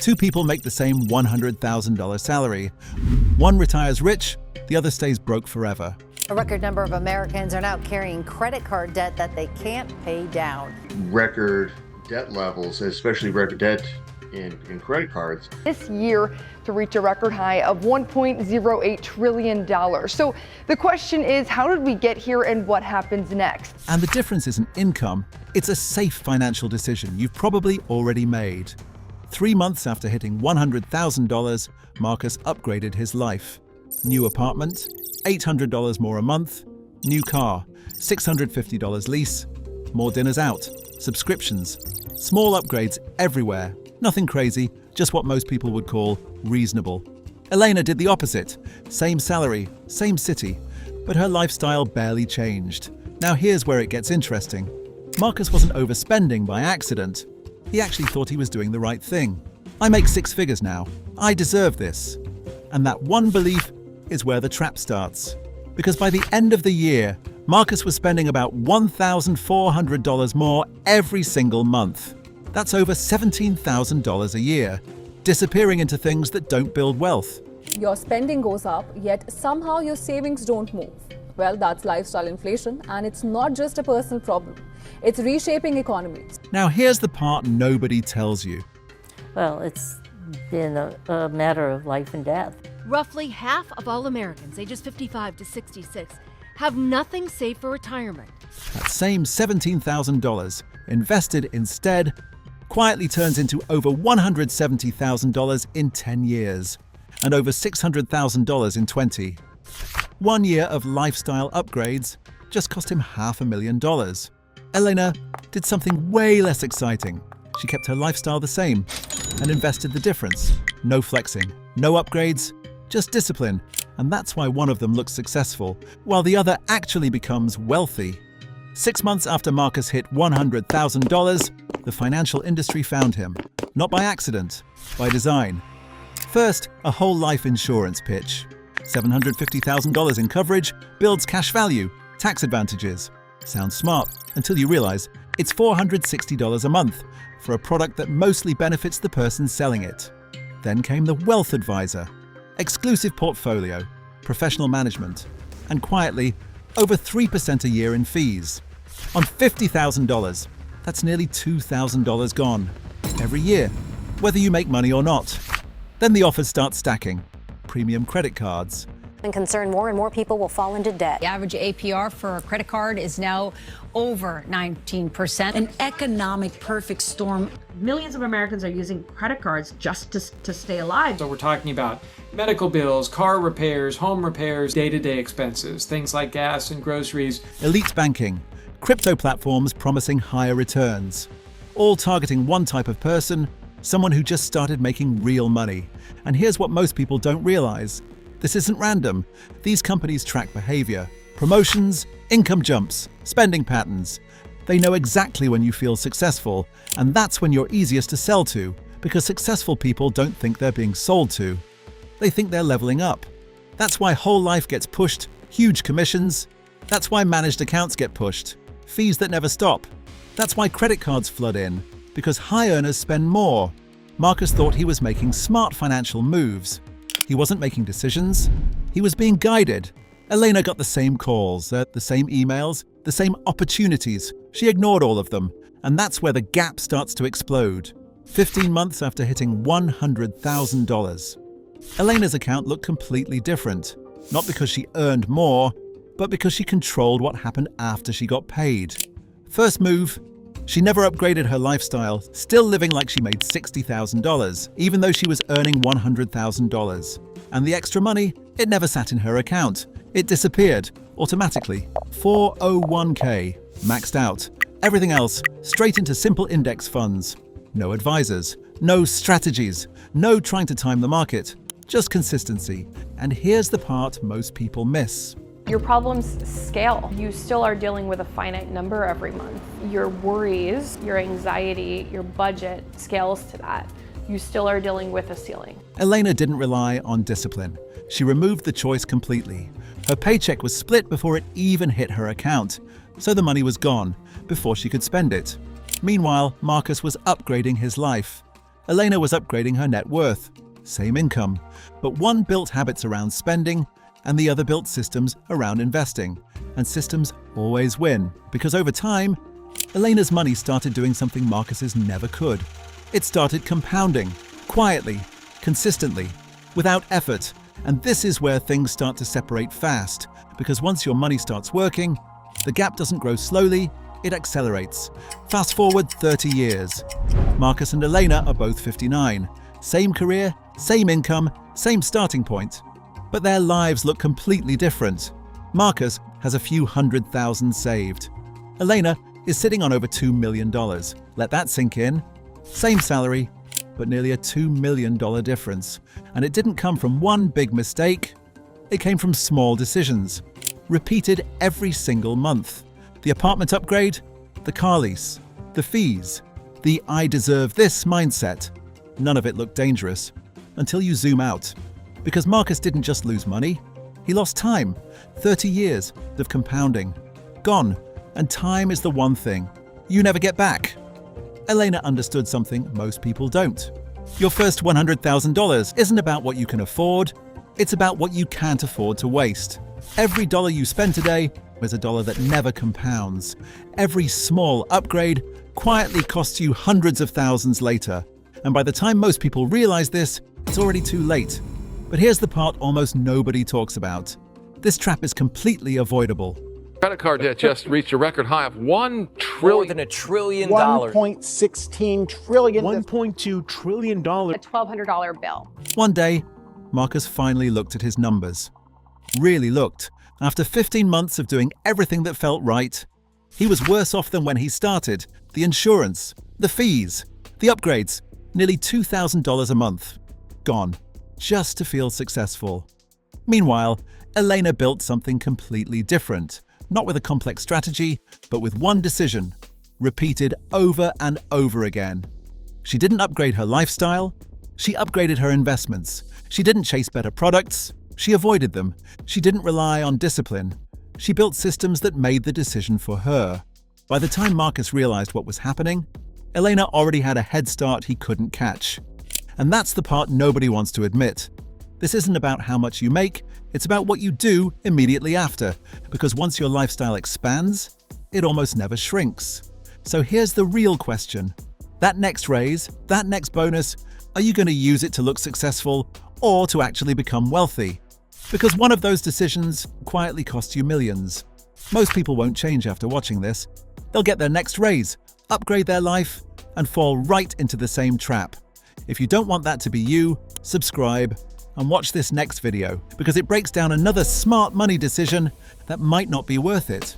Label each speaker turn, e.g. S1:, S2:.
S1: Two people make the same $100,000 salary. One retires rich, the other stays broke forever.
S2: A record number of Americans are now carrying credit card debt that they can't pay down.
S3: Record debt levels, especially record debt in credit cards.
S4: This year to reach a record high of $1.08 trillion. So the question is, how did we get here and what happens next?
S1: And the difference isn't income, it's a safe financial decision you've probably already made. 3 months after hitting $100,000, Marcus upgraded his life. New apartment, $800 more a month. New car, $650 lease. More dinners out, subscriptions. Small upgrades everywhere. Nothing crazy, just what most people would call reasonable. Elena did the opposite. Same salary, same city, but her lifestyle barely changed. Now here's where it gets interesting. Marcus wasn't overspending by accident. He actually thought he was doing the right thing. I make 6 figures now. I deserve this. And that one belief is where the trap starts. Because by the end of the year, Marcus was spending about $1,400 more every single month. That's over $17,000 a year, disappearing into things that don't build wealth.
S5: Your spending goes up, yet somehow your savings don't move. Well, that's lifestyle inflation, and it's not just a personal problem. It's reshaping economies.
S1: Now here's the part nobody tells you.
S6: Well, it's been a matter of life and death.
S7: Roughly half of all Americans ages 55 to 66 have nothing saved for retirement.
S1: That same $17,000 invested instead quietly turns into over $170,000 in 10 years and over $600,000 in 20. 1 year of lifestyle upgrades just cost him $500,000. Elena did something way less exciting. She kept her lifestyle the same and invested the difference. No flexing, no upgrades, just discipline. And that's why one of them looks successful, while the other actually becomes wealthy. 6 months after Marcus hit $100,000, the financial industry found him. Not by accident, by design. First, a whole life insurance pitch. $750,000 in coverage builds cash value, tax advantages. Sounds smart until you realize it's $460 a month for a product that mostly benefits the person selling it. Then came the wealth advisor. Exclusive portfolio, professional management, and quietly, over 3% a year in fees. On $50,000, that's nearly $2,000 gone. Every year, whether you make money or not. Then the offers start stacking. Premium credit cards.
S2: And concerned more and more people will fall into debt.
S8: The average APR for a credit card is now over 19%.
S9: An economic perfect storm.
S10: Millions of Americans are using credit cards just to stay alive.
S11: So we're talking about medical bills, car repairs, home repairs, day-to-day expenses, things like gas and groceries.
S1: Elite banking, crypto platforms promising higher returns. All targeting one type of person, someone who just started making real money. And here's what most people don't realize. This isn't random. These companies track behavior, promotions, income jumps, spending patterns. They know exactly when you feel successful, and that's when you're easiest to sell to, because successful people don't think they're being sold to. They think they're leveling up. That's why whole life gets pushed, huge commissions. That's why managed accounts get pushed, fees that never stop. That's why credit cards flood in, because high earners spend more. Marcus thought he was making smart financial moves. He wasn't making decisions, he was being guided. Elena got the same calls, the same emails, the same opportunities. She ignored all of them, and that's where the gap starts to explode. 15 months after hitting $100,000. Elena's account looked completely different, not because she earned more, but because she controlled what happened after she got paid. First move, she never upgraded her lifestyle, still living like she made $60,000, even though she was earning $100,000. And the extra money, it never sat in her account. It disappeared, automatically. 401k, maxed out. Everything else, straight into simple index funds. No advisors, no strategies, no trying to time the market. Just consistency. And here's the part most people miss.
S4: Your problems scale. You still are dealing with a finite number every month. Your worries, your anxiety, your budget scales to that. You still are dealing with a ceiling.
S1: Elena didn't rely on discipline. She removed the choice completely. Her paycheck was split before it even hit her account, so the money was gone before she could spend it. Meanwhile, Marcus was upgrading his life. Elena was upgrading her net worth. Same income. But one built habits around spending and the other built systems around investing. And systems always win, because over time, Elena's money started doing something Marcus's never could. It started compounding, quietly, consistently, without effort. And this is where things start to separate fast, because once your money starts working, the gap doesn't grow slowly, it accelerates. Fast forward 30 years. Marcus and Elena are both 59. Same career, same income, same starting point. But their lives look completely different. Marcus has a few $100,000 saved. Elena is sitting on over $2 million. Let that sink in. Same salary, but nearly a $2 million difference. And it didn't come from one big mistake. It came from small decisions, repeated every single month. The apartment upgrade, the car lease, the fees, the I deserve this mindset. None of it looked dangerous until you zoom out. Because Marcus didn't just lose money, he lost time. 30 years of compounding. Gone. And time is the one thing you never get back. Elena understood something most people don't. Your first $100,000 isn't about what you can afford, it's about what you can't afford to waste. Every dollar you spend today is a dollar that never compounds. Every small upgrade quietly costs you hundreds of thousands later. And by the time most people realize this, it's already too late. But here's the part almost nobody talks about. This trap is completely avoidable.
S12: Credit card debt just reached a record high of $1 trillion.
S13: More than $1 trillion.
S14: $1.16 trillion.
S15: $1.2 trillion.
S4: A $1,200 bill.
S1: One day, Marcus finally looked at his numbers. Really looked. After 15 months of doing everything that felt right, he was worse off than when he started. The insurance, the fees, the upgrades, nearly $2,000 a month. Gone. Just to feel successful. Meanwhile, Elena built something completely different. Not with a complex strategy, but with one decision, repeated over and over again. She didn't upgrade her lifestyle, she upgraded her investments. She didn't chase better products, she avoided them. She didn't rely on discipline. She built systems that made the decision for her. By the time Marcus realized what was happening, Elena already had a head start he couldn't catch. And that's the part nobody wants to admit. This isn't about how much you make, it's about what you do immediately after, because once your lifestyle expands, it almost never shrinks. So here's the real question. That next raise, that next bonus, are you going to use it to look successful or to actually become wealthy? Because one of those decisions quietly costs you millions. Most people won't change after watching this. They'll get their next raise, upgrade their life, and fall right into the same trap. If you don't want that to be you, subscribe and watch this next video, because it breaks down another smart money decision that might not be worth it.